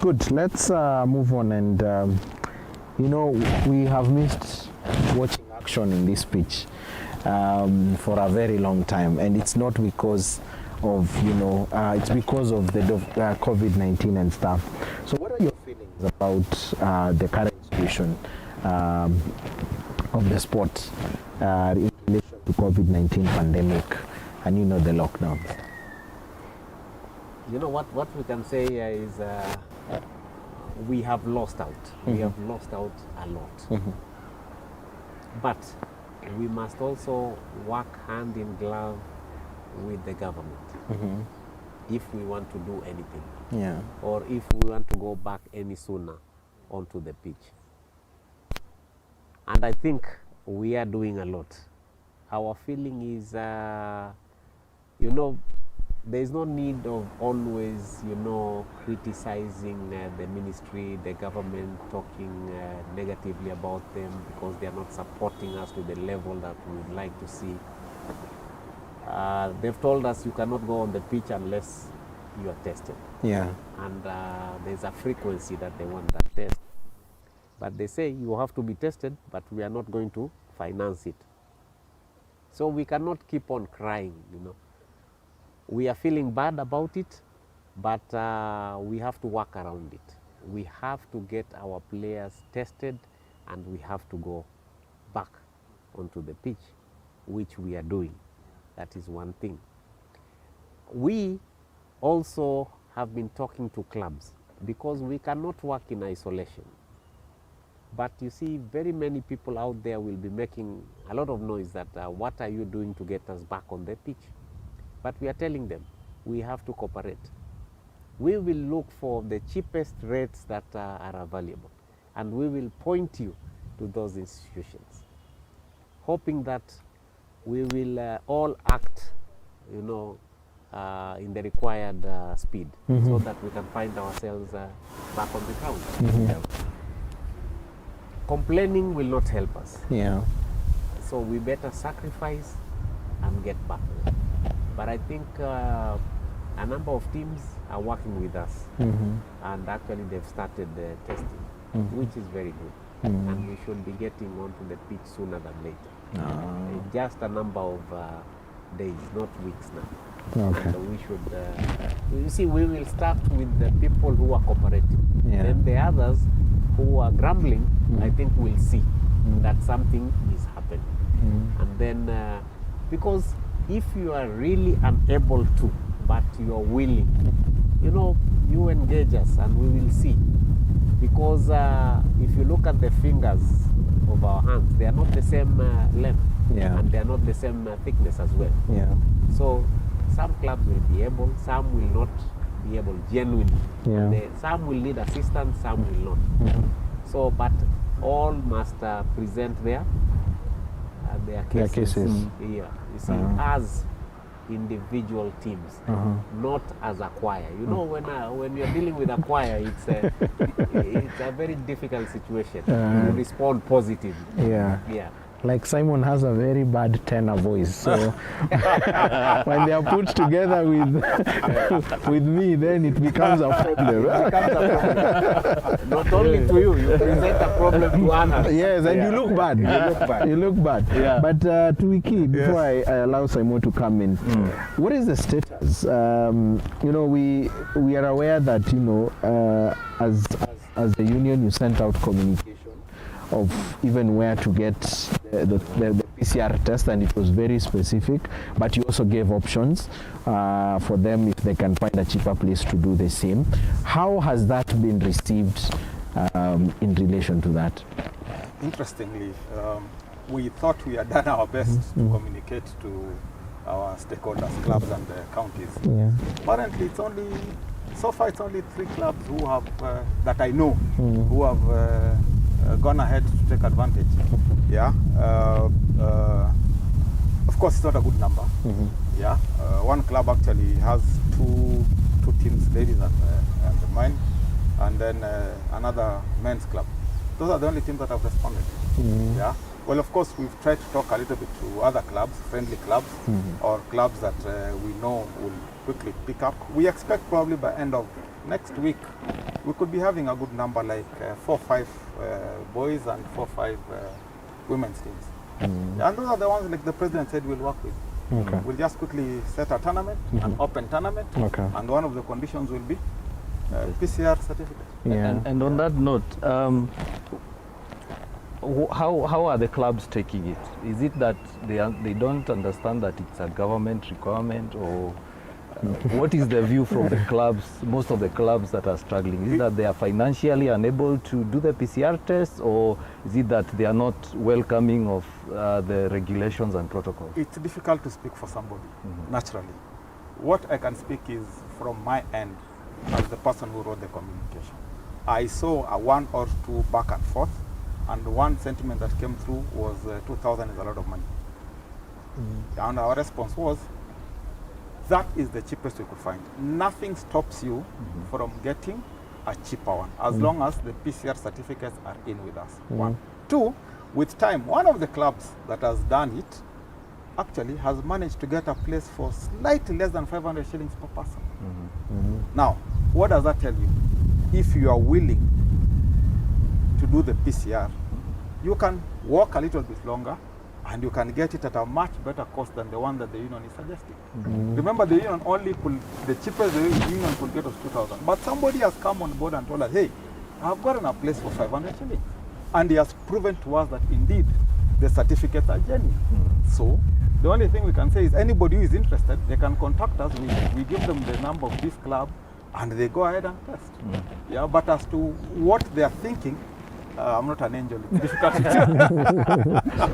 Good. Let's move on, and we have missed watching action in this pitch for a very long time, and it's not because of it's because of the COVID-19 and stuff. So, what are your feelings about the current situation of the sport in relation to COVID-19 pandemic and the lockdowns? What we can say is we have lost out. Mm-hmm. We have lost out a lot. Mm-hmm. But we must also work hand in glove with the government Mm-hmm. if we want to do anything, Yeah. or if we want to go back any sooner onto the pitch. And I think we are doing a lot. Our feeling is, there is no need of always, criticizing the ministry, the government, talking negatively about them because they are not supporting us to the level that we would like to see. They've told us you cannot go on the pitch unless you are tested. Yeah. And there's a frequency that they want that test. But they say you have to be tested, but we are not going to finance it. So we cannot keep on crying, We are feeling bad about it, but we have to work around it. We have to get our players tested, and we have to go back onto the pitch, which we are doing. That is one thing. We also have been talking to clubs because we cannot work in isolation. But you see, very many people out there will be making a lot of noise that what are you doing to get us back on the pitch? But we are telling them, we have to cooperate. We will look for the cheapest rates that are available, and we will point you to those institutions, hoping that we will all act, in the required speed, Mm-hmm. so that we can find ourselves back on the ground. Mm-hmm. Complaining will not help us. Yeah. So we better sacrifice and get back. But I think a number of teams are working with us, Mm-hmm. and actually they've started the testing, Mhm. which is very good. Mhm. And we should be getting onto the pitch sooner than later. Ah. Just a number of days, not weeks now. Okay. And we should, you see, we will start with the people who are cooperating. Yeah. Then the others who are grumbling, I think we'll see that something is happening. Mm. And then, because if you are really unable to, but you are willing, you engage us and we will see. Because if you look at the fingers of our hands, they are not the same length, Yeah. and they are not the same thickness as well. Yeah. So some clubs will be able, some will not be able genuinely. Yeah. And some will need assistance, some will not. Mhm. So, but all must present their cases. cases. Yeah. You see, as individual teams, not as a choir. When you're dealing with a choir, it's a very difficult situation. You respond positively. Yeah. Yeah. Like Simon has a very bad tenor voice, so when they are put together with me, then it becomes a problem. Not only to you, you present a problem to others. Yes, and you look bad. You look bad. Yeah. But to Wiki, before I allow Simon to come in, what is the status? We are aware that as the union, you sent out communication of even where to get the PCR test, and it was very specific, but you also gave options for them if they can find a cheaper place to do the same. How has that been received in relation to that? Interestingly, we thought we had done our best to communicate to our stakeholders, clubs and counties. Yeah. Apparently, so far it's only 3 clubs who have, that I know, who have gone ahead to take advantage. Yeah. Of course, it's not a good number. Yeah. One club actually has two teams, ladies and men, and then another men's club. Those are the only teams that have responded. Yeah. Well, of course, we've tried to talk a little bit to other clubs, friendly clubs, or clubs that we know will quickly pick up. We expect probably by end of next week, we could be having a good number, like 4 or 5 boys and 4 or 5 women's teams. And those are the ones, like the president said, we'll work with. Okay. We'll just quickly set a tournament, an open tournament, Okay. and one of the conditions will be PCR certificate. Yeah. And on that note, how are the clubs taking it? Is it that they don't understand that it's a government requirement, or what is the view from the clubs, most of the clubs that are struggling? Is it that they are financially unable to do the PCR tests, or is it that they are not welcoming of the regulations and protocols? It's difficult to speak for somebody, naturally. What I can speak is from my end, as the person who wrote the communication. I saw a 1 or 2 back and forth, and one sentiment that came through was 2,000 is a lot of money. And our response was, that is the cheapest we could find. Nothing stops you from getting a cheaper one, as long as the PCR certificates are in with us. 1. 2, with time, one of the clubs that has done it actually has managed to get a place for slightly less than 500 shillings per person. Now, what does that tell you? If you are willing to do the PCR, you can walk a little bit longer, and you can get it at a much better cost than the one that the union is suggesting. Remember, the union only the cheapest the union could get was 2,000. But somebody has come on board and told us, hey, I've gotten a place for 500 shillings. And he has proven to us that indeed the certificates are genuine. So the only thing we can say is anybody who is interested, they can contact us. We give them the number of this club, and they go ahead and test. Yeah, but as to what they are thinking, I'm not an angel. It's difficult to tell.